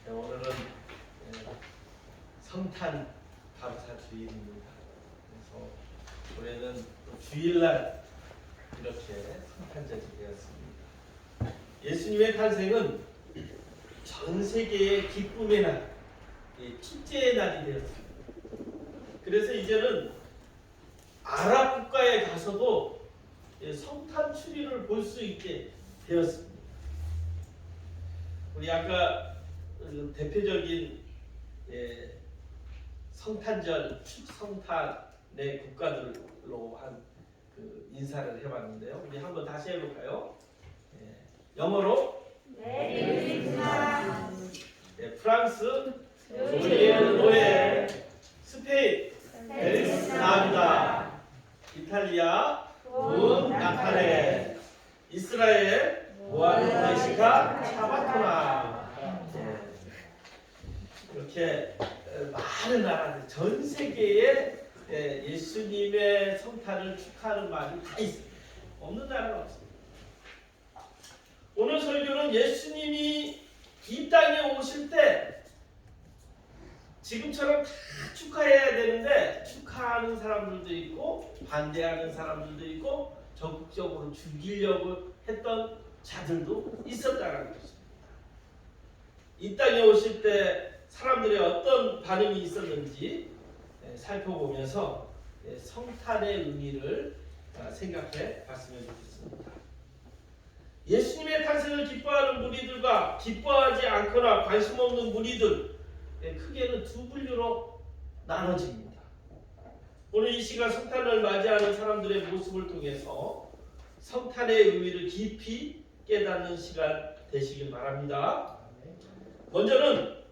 오늘은 성탄 감사 주일입니다. 그래서 올해는 또 주일날 이렇게 성탄절이 되었습니다. 예수님의 탄생은 전 세계의 기쁨의 날, 축제의 날이 되었습니다. 그래서 이제는 아랍 국가에 가서도 성탄 추리를 볼 수 있게 되었습니다. 우리 아까 대표적인 성탄절, 축성탄의 국가들로 한 인사를 해봤는데요. 우리 한번 다시 해볼까요? 영어로 메리 크리스마스. 프랑스 조리엘 노엘, 스페인 펠리스 나비다, 이탈리아 본 나타레, 이스라엘 모아르 메시카 차바토나. 이렇게 많은 나라들, 전 세계에 예수님의 성탄을 축하하는 말이 다 있습니다. 없는 나라가 없습니다. 오늘 설교는 예수님이 이 땅에 오실 때 지금처럼 다 축하해야 되는데 축하하는 사람들도 있고 반대하는 사람들도 있고 적극적으로 죽이려고 했던 자들도 있었다는 것입니다. 이 땅에 오실 때 사람들의 어떤 반응이 있었는지 살펴보면서 성탄의 의미를 생각해 봤으면 좋겠습니다. 예수님의 탄생을 기뻐하는 무리들과 기뻐하지 않거나 관심 없는 무리들, 크게는 두 분류로 나눠집니다. 오늘 이 시간 성탄을 맞이하는 사람들의 모습을 통해서 성탄의 의미를 깊이 깨닫는 시간 되시길 바랍니다. 먼저는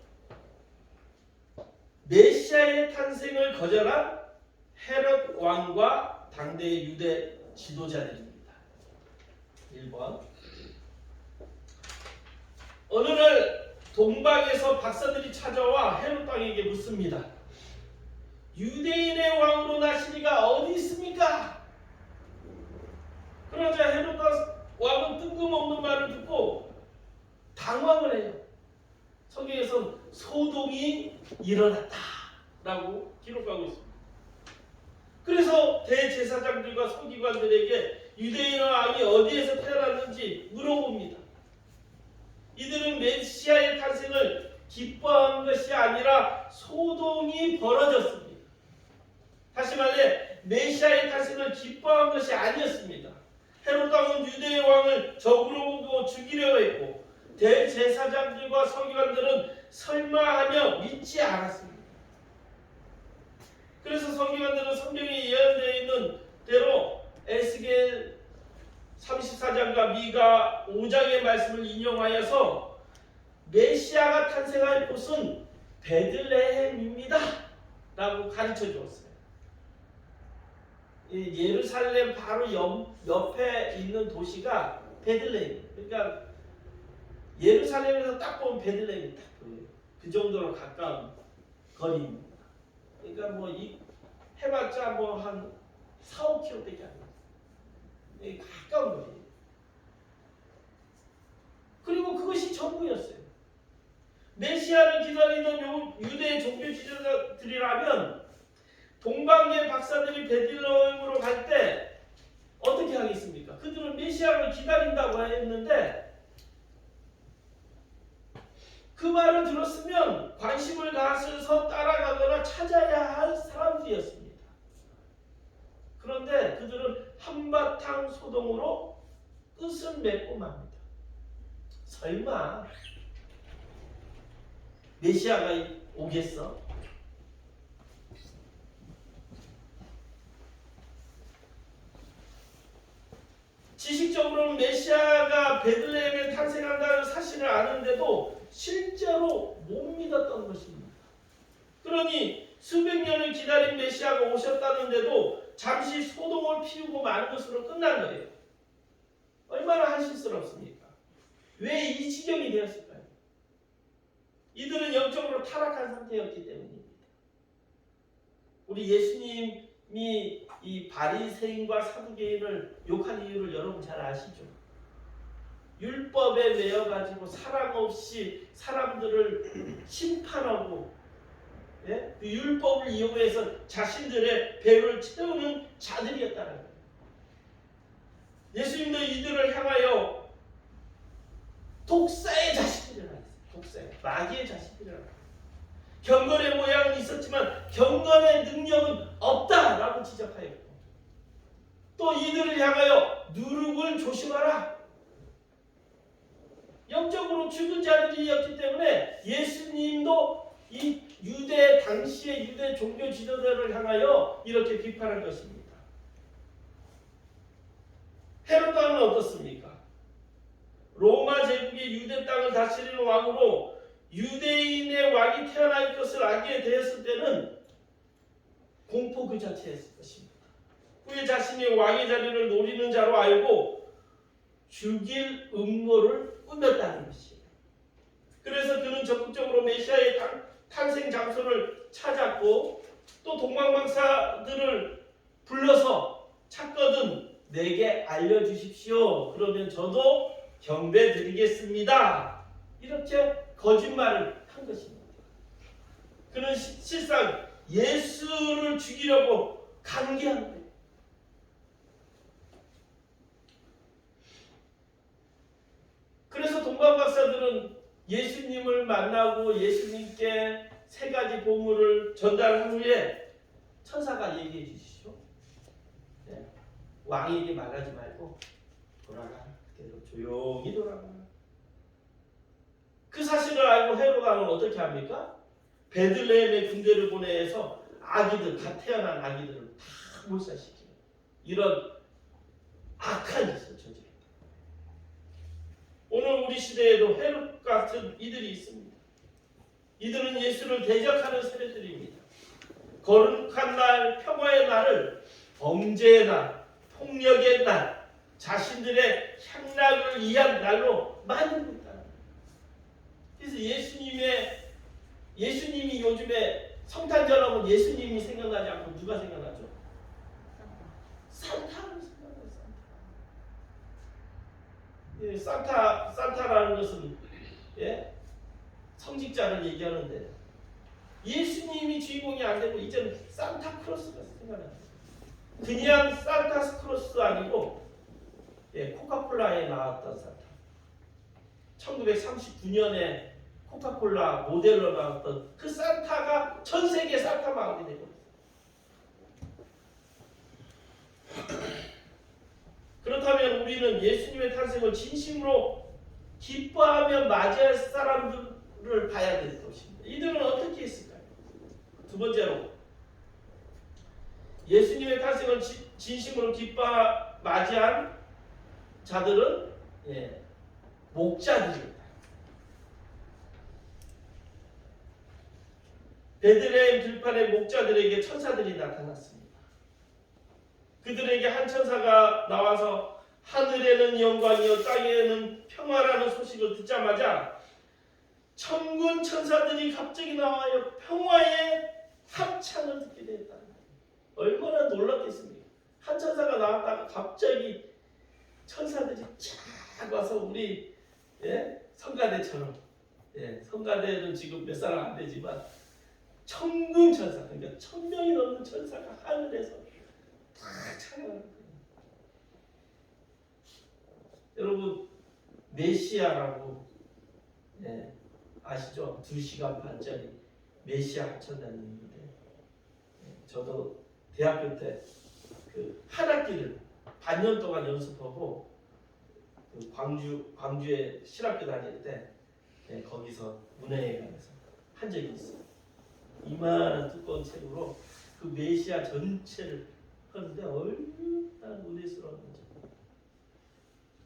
메시아의 탄생을 거절한 헤롯 왕과 당대의 유대 지도자들입니다. 1번, 어느 날 동방에서 박사들이 찾아와 헤롯 왕에게 묻습니다. 유대인의 왕으로 나시리가 어디 있습니까? 그러자 헤롯 왕은 뜬금없는 말을 듣고 당황을 해요. 성경에서는 소동이 일어났다라고 기록하고 있습니다. 그래서 대제사장들과 서기관들에게 유대인의 왕이 어디에서 태어났는지 물어봅니다. 이들은 메시아의 탄생을 기뻐한 것이 아니라 소동이 벌어졌습니다. 다시 말해 메시아의 탄생을 기뻐한 것이 아니었습니다. 헤롯 왕은 유대의 왕을 적으로 보고 죽이려고 했고 대제사장들과 서기관들은 설마하며 믿지 않았습니다. 그래서 서기관들은 성경에 예언되어 있는 대로 에스겔 34장과 미가 5장의 말씀을 인용하여서 메시아가 탄생할 곳은 베들레헴입니다 라고 가르쳐 주었어요. 예루살렘 바로 옆에 있는 도시가 베들레헴. 그러니까 예루살렘에서 딱 보면 베들레헴이 딱 보여요. 그 정도로 가까운 거리입니다. 그러니까 뭐 해봤자 뭐 한 4, 5km밖에 안 돼요. 가까운 거리예요. 그리고 그것이 전부였어요. 메시아를 기다리던 유대 종교 지도자들이라면 동방의 박사들이 베들레헴으로 갈 때 어떻게 하겠습니까? 그들은 메시아를 기다린다고 했는데 그 말을 들었으면 관심을 가져서 따라가거나 찾아야 할 사람들이었습니다. 그런데 그들은 한바탕 소동으로 끝을 맺고 맙니다. 설마 메시아가 오겠어? 지식적으로는 메시아가 베들레헴에 탄생한다는 사실을 아는데도 실제로 못 믿었던 것입니다. 그러니 수백 년을 기다린 메시아가 오셨다는데도 잠시 소동을 피우고 마는 것으로 끝난 거예요. 얼마나 한심스럽습니까? 왜 이 지경이 되었을까요? 이들은 영적으로 타락한 상태였기 때문입니다. 우리 예수님이 이 바리새인과 사두개인을 욕한 이유를 여러분 잘 아시죠? 율법에 매여 가지고 사랑 없이 사람들을 심판하고 예? 그 율법을 이용해서 자신들의 배를 채우는 자들이었다는 거예요. 예수님도 이들을 향하여 독사의 자식들이라고 했어요. 독사의 마귀의 자식들이라고 했어요. 경건의 모양은 있었지만 경건의 능력은 없다라고 지적하였고, 또 이들을 향하여 누룩을 조심하라. 영적으로 죽은 자들이었기 때문에 예수님도 이 유대 당시의 유대 종교 지도자를 향하여 이렇게 비판한 것입니다. 헤롯 왕은 어떻습니까? 로마 제국의 유대 땅을 다스리는 왕으로 유대인의 왕이 태어날 것을 알게 되었을 때는 공포 그 자체였을 것입니다. 후에 자신이 왕의 자리를 노리는 자로 알고 죽일 음모를 꾸몄다는 것이에요. 그래서 그는 적극적으로 메시아의 탄생 장소를 찾았고, 또 동방박사들을 불러서 찾거든 내게 알려주십시오. 그러면 저도 경배 드리겠습니다. 이렇게 거짓말을 한 것입니다. 그는 실상 예수를 죽이려고 강기한 거예요. 그래서 동방박사들은 예수님을 만나고 예수님께 세 가지 보물을 전달한 후에 천사가 얘기해 주시죠. 네? 왕에게 말하지 말고 돌아가. 그대로 조용히 돌아가. 그 사실을 알고 헤롯 왕은 어떻게 합니까? 베들레헴의 군대를 보내서 아기들, 갓 태어난 아기들을 다 몰살시키는 이런 악한 짓을 저질렀다. 오늘 우리 시대에도 헤롯 같은 이들이 있습니다. 이들은 예수를 대적하는 세력들입니다. 거룩한 날, 평화의 날을 범죄의 날, 폭력의 날, 자신들의 향락을 위한 날로 만들고 있다. 그래서 예수님이 요즘에 성탄절하면 예수님이 생각나지 않고 누가 생각나죠? 산타를 생각나요. 산타라는 것은 예? 성직자를 얘기하는데 예수님이 주인공이 안 되고 이제는 산타크로스가 생각나요. 그냥 산타크로스 아니고 코카콜라에 나왔던 산타. 1939년에 코카콜라 모델로 나왔던 그 산타가 전 세계 산타 마을이 되고 있어요. 그렇다면 우리는 예수님의 탄생을 진심으로 기뻐하며 맞이할 사람들을 봐야 될 것입니다. 이들은 어떻게 했을까요? 두 번째로, 예수님의 탄생을 진심으로 기뻐 맞이한 자들은 목자들입니다. 베들레헴 들판의 목자들에게 천사들이 나타났습니다. 그들에게 한 천사가 나와서 하늘에는 영광이요 땅에는 평화라는 소식을 듣자마자 천군 천사들이 갑자기 나와요 평화의 합창을 듣게 됐다. 얼마나 놀랐겠습니까? 한 천사가 나왔다가 갑자기 천사들이 쫙 와서 우리 성가대처럼 성가대는 지금 몇 사람 안 되지만 천군 천사, 그러니까 1000명이 넘는 천사가 하늘에서 다 찬양하는 거예요. 여러분 메시아라고 아시죠? 2시간 반짜리 메시아 합창단이 있는데 저도 대학교 때 그 한 학기를 반년 동안 연습하고 그 광주에 실학교 다닐 때 거기서 문화회관에서 한 적이 있어요. 이만한 두꺼운 책으로 그 메시아 전체를 하는데 얼마나 은혜스러웠는지.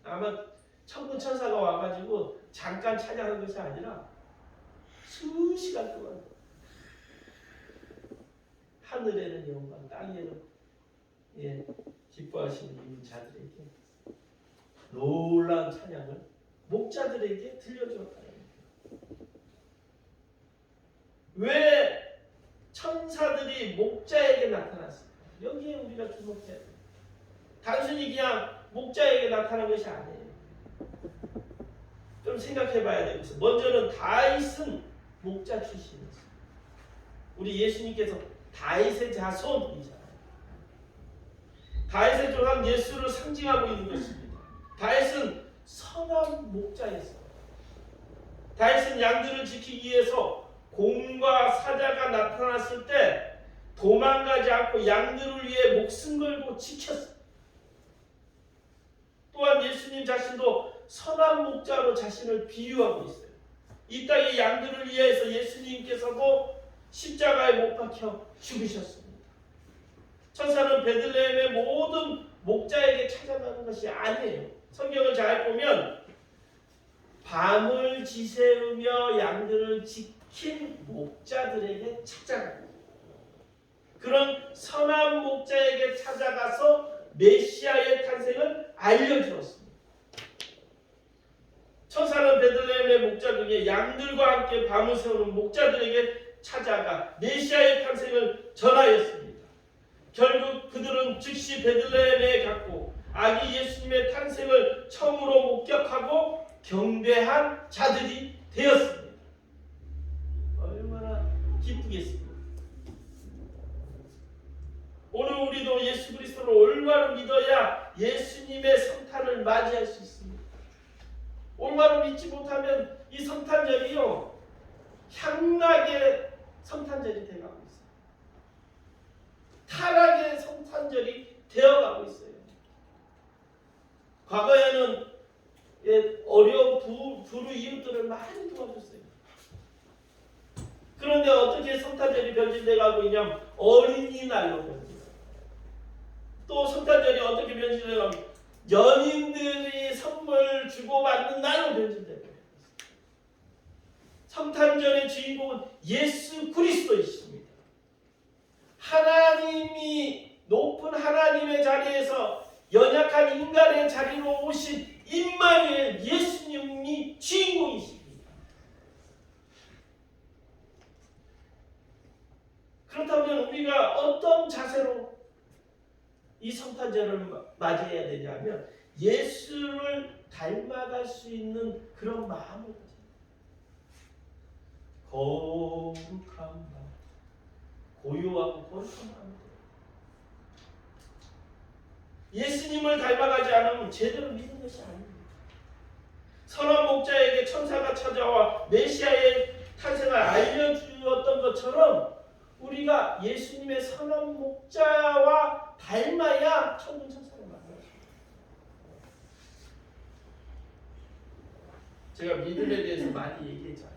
아마 천군 천사가 와가지고 잠깐 찬양한 것이 아니라 수시간 동안 하늘에는 영광, 땅에는 기뻐하시는 이 자들에게 놀라운 찬양을 목자들에게 들려주었다. 왜 천사들이 목자에게 나타났습니까? 여기에 우리가 주목해야 돼요. 단순히 그냥 목자에게 나타난 것이 아니에요. 여러분 생각해 봐야 되겠어요. 먼저는 다윗은 목자 출신이었어요. 우리 예수님께서 다윗의 자손이잖아요. 다윗의 조상 예수를 상징하고 있는 것입니다. 다윗은 선한 목자였어요. 다윗은 양들을 지키기 위해서 곰과 사자가 나타났을 때 도망가지 않고 양들을 위해 목숨 걸고 지켰어요. 또한 예수님 자신도 선한 목자로 자신을 비유하고 있어요. 이 땅의 양들을 위해서 예수님께서도 십자가에 못 박혀 죽으셨습니다. 천사는 베들레헴의 모든 목자에게 찾아가는 것이 아니에요. 성경을 잘 보면 밤을 지새우며 양들을 지킨 목자들에게 찾아갑니다. 그런 선한 목자에게 찾아가서 메시아의 탄생을 알려주었습니다. 천사는 베들레헴의 목자 중에 양들과 함께 밤을 새우는 목자들에게 찾아가 메시아의 탄생을 전하였습니다. 결국 그들은 즉시 베들레헴에 갔고 아기 예수님의 탄생을 처음으로 목격하고 경배한 자들이 되었습니다. 얼마나 기쁘겠습니까? 오늘 우리도 예수 그리스도를 올바로 믿어야 예수님의 성탄을 맞이할 수 있습니다. 올바로 믿지 못하면 이 성탄절이요 향락의 성탄절이 되어가고 있어요. 타락의 성탄절이 되어가고 있어요. 과거에는 어려운 부르 이웃들을 많이 도와줬어요. 그런데 어떻게 성탄절이 변질돼 가고 있냐면 어린이날로 변질돼요. 또 성탄절이 어떻게 변질돼 가면 연인들이 선물 주고받는 날로 변질되고 있어요. 성탄절의 주인공은 예수 그리스도이십니다. 하나님이 높은 하나님의 자리에서 연약한 인간의 자리로 오신 임마누엘 예수님이 주인공이십니다. 그렇다면 우리가 어떤 자세로 이 성탄절을 맞이해야 되냐면 예수를 닮아갈 수 있는 그런 마음을 가져야 돼요. 거룩한 마음, 고요하고 거룩한 마음. 예수님을 닮아가지 않으면 제대로 믿는 것이 아닙니다. 선한 목자에게 천사가 찾아와 메시아의 탄생을 알려주었던 것처럼 우리가 예수님의 선한 목자와 닮아야 천군 천사를 만나요. 제가 믿음에 대해서 많이 얘기했잖아요.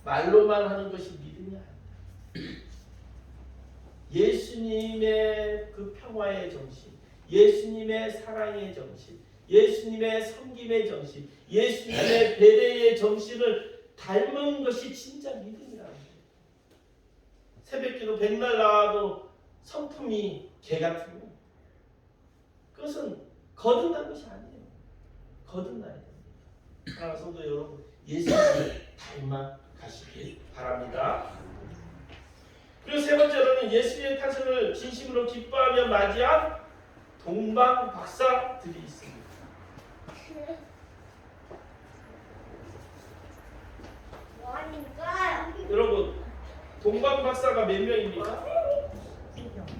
말로만 하는 것이 믿음이 아닙니다. 예수님의 그 평화의 정신, 예수님의 사랑의 정신, 예수님의 섬김의 정신, 예수님의 배려의 정신을 닮은 것이 진짜 믿음이라는 거예요. 새벽기도 백날 나와도 성품이 개 같으면 그것은 거듭난 것이 아니에요. 거듭나야 됩니다. 사랑하는 성도 여러분, 예수님을 닮아 가시길 바랍니다. 그리고 세 번째로는 예수님의 탄생을 진심으로 기뻐하며 맞이한 동방 박사들이 있습니다. 여러분, 동방 박사가 몇 명입니까?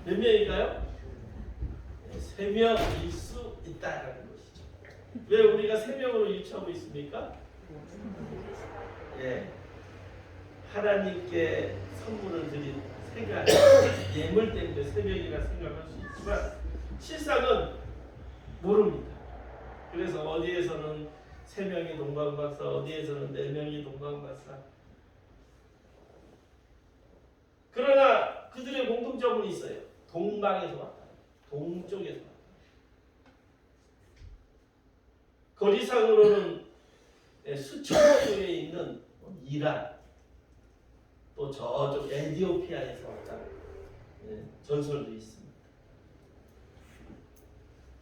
몇 명일까요? 3명일 수 있다는 것이죠. 왜 우리가 3명으로 유추하고 있습니까? 예, 하나님께 선물을 드린 세 가지 예물 때문에 3명이라 생각할 수 있지만 실상은 모릅니다. 그래서 어디에서는 3명이 동방박사, 어디에서는 4명이 동방박사. 그러나 그들의 공통점은 있어요. 동방에서 왔다. 동쪽에서 왔다. 거리상으로는 수천 도에 있는 이란, 또 저쪽 에티오피아에서 왔다는 전설도 있습니다.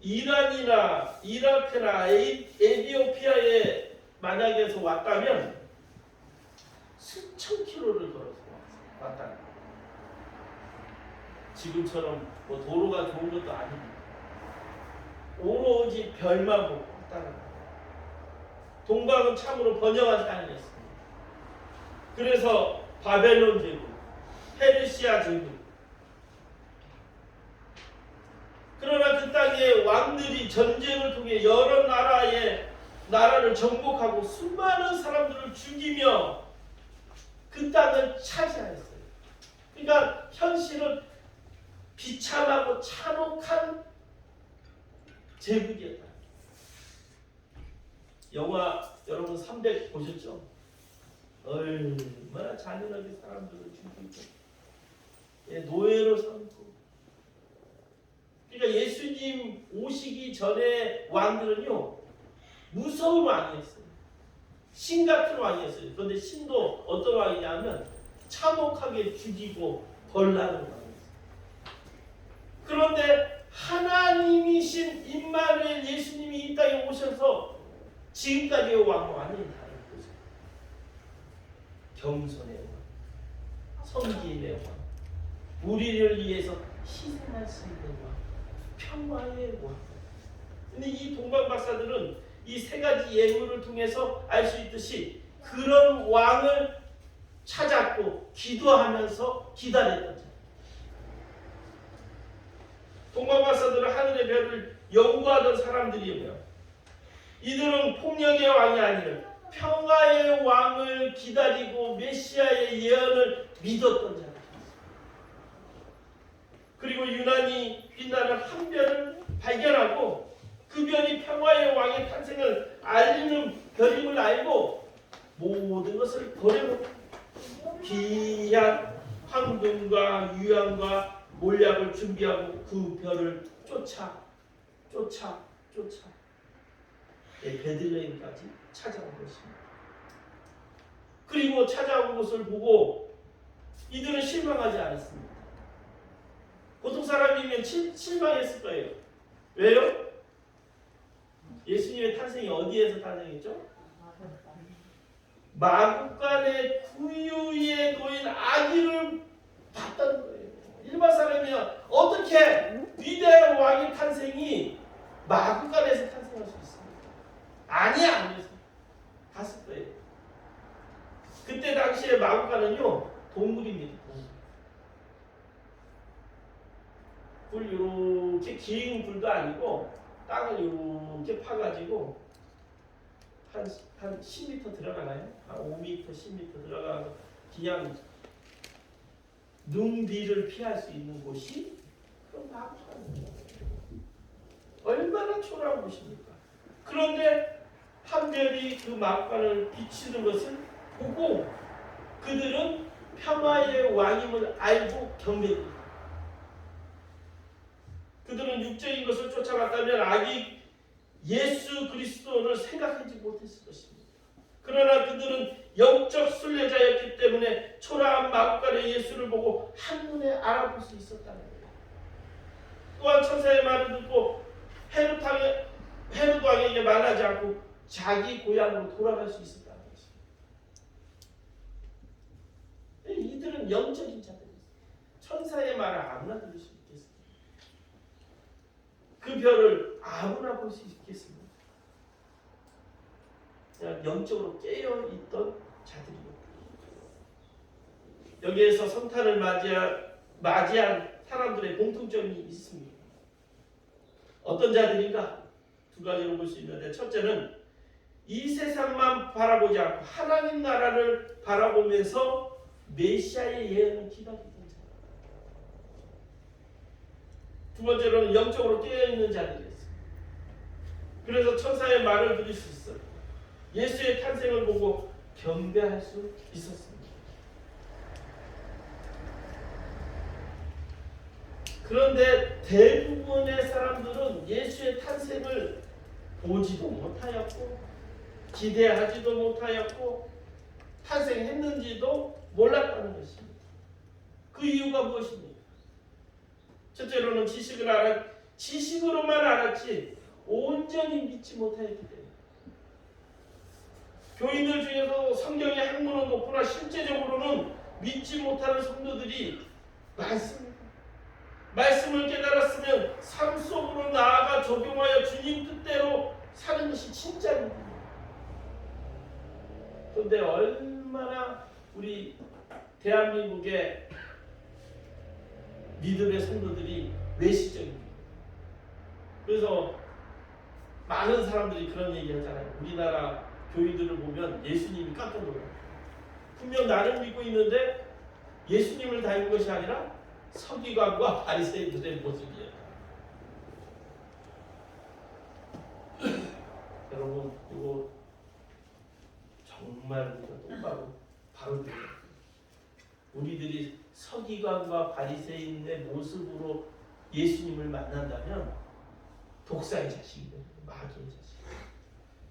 이란이나 이라크나 에티오피아에 만약에서 왔다면 수천 킬로를 걸어서 왔다는 거예요. 지금처럼 뭐 도로가 좋은 것도 아닙니다. 오로지 별만 보고 왔다는 거예요. 동방은 참으로 번영한 땅이었습니다. 그래서 바벨론 제국, 페르시아 제국. 그러나 그 땅에 왕들이 전쟁을 통해 여러 나라를 정복하고 수많은 사람들을 죽이며 그 땅을 차지하였어요. 그러니까 현실은 비참하고 참혹한 제국이었다. 영화 여러분 300 보셨죠? 얼마나 잔인하게 사람들을 죽이고 노예로 삼고. 그러니까 예수님 오시기 전에 왕들은요 무서운 왕이었어요. 신 같은 왕이었어요. 그런데 신도 어떤 왕이냐면 참혹하게 죽이고 벌나는 왕이었어요. 그런데 하나님이신 임마누엘 예수님이 이 땅에 오셔서 지금까지의 왕은 완전히 다른 거죠. 겸손의 왕, 섬김의 왕, 우리를 위해서 희생할 수 있는 왕, 평화의 왕. 근데 이 동방 박사들은 이 세 가지 예물을 통해서 알 수 있듯이 그런 왕을 찾았고 기도하면서 기다렸던 자. 동방 박사들은 하늘의 별을 연구하던 사람들이며 이들은 폭력의 왕이 아니라 평화의 왕을 기다리고 메시아의 예언을 믿었던 자들입니다. 그리고 유난히 빛나는 한 별을 발견하고 그 별이 평화의 왕의 탄생을 알리는 별임을 알고 모든 것을 버리고 귀한 황금과 유향과 몰약을 준비하고 그 별을 쫓아 베들레헴까지 찾아온 것입니다. 그리고 찾아온 것을 보고 이들은 실망하지 않았습니다. 보통 사람이면 실망했을 거예요. 왜요? 예수님의 탄생이 어디에서 탄생했죠? 마구간의 구유에 놓인 아기를 봤다는 거예요. 일반 사람이면 어떻게 위대한 왕의 탄생이 마구간에서 탄생할 수 있습니까? 아니에서 갔을 거예요. 그때 당시에 마구간은요 동굴입니다. 굴 이렇게 긴 굴도 아니고 땅을 이렇게 파가지고 한 10m 들어가나요? 한 5m, 10m 들어가서 그냥 눈비를 피할 수 있는 곳이 그럼 마구간이에요. 얼마나 초라한 곳입니까? 그런데 한 별이 그 마구간을 비추는 것을 보고 그들은 평화의 왕임을 알고 경배합니다. 그들은 육적인 것을 쫓아갔다면 아기 예수 그리스도를 생각하지 못했을 것입니다. 그러나 그들은 영적 순례자였기 때문에 초라한 마구간의 예수를 보고 한눈에 알아볼 수 있었다는 거예요. 또한 천사의 말을 듣고 헤롯 왕에게 말하지 않고 자기 고향으로 돌아갈 수 있었다는 것입니다. 이들은 영적인 자들이었어요. 천사의 말을 아무나 들을 수 있겠습니다. 그 별을 아무나 볼 수 있겠습니다. 그냥 영적으로 깨어있던 자들이요. 여기에서 성탄을 맞이한 사람들의 공통점이 있습니다. 어떤 자들인가? 두 가지로 볼 수 있는데 첫째는 이 세상만 바라보지 않고 하나님 나라를 바라보면서 메시아의 예언을 기다리던 자. 두 번째로는 영적으로 깨어있는 자들이었습니다. 그래서 천사의 말을 들을 수 있어요. 예수의 탄생을 보고 경배할 수 있었습니다. 그런데 대부분의 사람들은 예수의 탄생을 보지도 못하였고 기대하지도 못하였고 탄생했는지도 몰랐다는 것입니다. 그 이유가 무엇입니까? 첫째로는 지식으로만 알았지 온전히 믿지 못하였기 때문에. 교인들 중에서 성경의 학문은 높으나 실제적으로는 믿지 못하는 성도들이 많습니다. 말씀을 깨달았으면 삶 속으로 나아가 적용하여 주님 뜻대로 사는 것이 진짜 믿음입니다. 그런데 얼마나 우리 대한민국의 믿음의 성도들이 외식적입니다. 그래서 많은 사람들이 그런 얘기 하잖아요. 우리나라 교인들을 보면 예수님이 깜짝 놀라요. 분명 나를 믿고 있는데 예수님을 닮은 것이 아니라 서기관과 바리새인들의 모습이에요. 여러분, 이거 정말 우리가 똑바로 바로 들어요. 우리들이 서기관과 바리새인의 모습으로 예수님을 만난다면 독사의 자식이 됩니다. 마귀의 자식.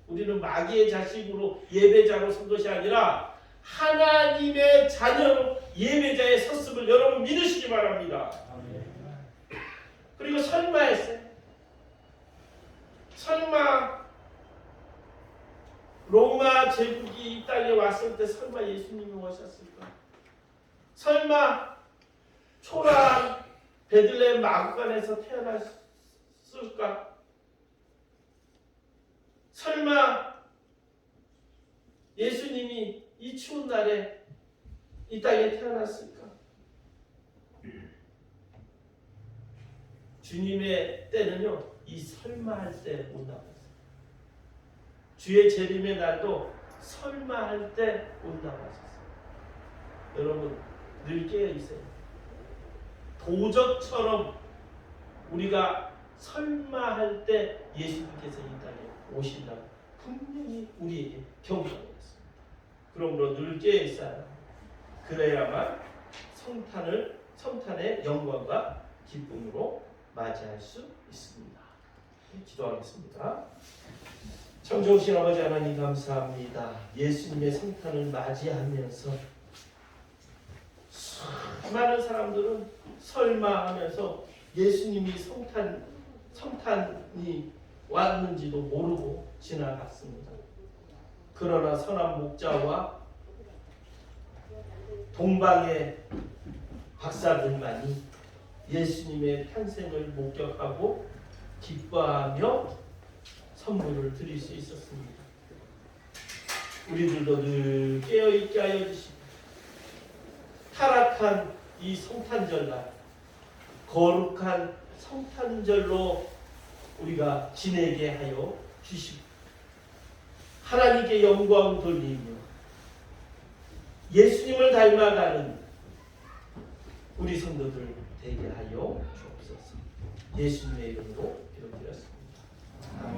우리는 마귀의 자식으로 예배자로 선 것이 아니라 하나님의 자녀로 예배자의 섰음을 여러분 믿으시기 바랍니다. 그리고 설마 했어요. 설마 로마 제국이 이 땅에 왔을 때 설마 예수님이 오셨을까? 설마 초라한 베들레헴 마구간에서 태어났을까? 설마 예수님이 이 추운 날에 이 땅에 태어났을까? 주님의 때는요, 이 설마할 때 온다고 했어요. 주의 재림의 날도 설마할 때 온다고 하셨어요. 여러분, 늘 깨어 있어요. 도적처럼 우리가 설마할 때 예수님께서 이 땅에 오신다고 분명히 우리에게 경고하고 있습니다. 그러므로 늘 깨어 있어야 그래야만 성탄의 영광과 기쁨으로 맞이할 수 있습니다. 기도하겠습니다. 참 좋으신 아버지 하나님 감사합니다. 예수님의 성탄을 맞이하면서 수많은 사람들은 설마 하면서 예수님이 성탄이 왔는지도 모르고 지나갔습니다. 그러나 선한 목자와 동방의 박사들만이 예수님의 탄생을 목격하고 기뻐하며 선물을 드릴 수 있었습니다. 우리들도 늘 깨어있게 하여 주시고 타락한 이 성탄절날 거룩한 성탄절로 우리가 지내게 하여 주시고 하나님께 영광 돌리며 예수님을 닮아가는 우리 성도들 되게 하여 주옵소서. 예수님의 이름으로 기도드렸습니다. 아멘.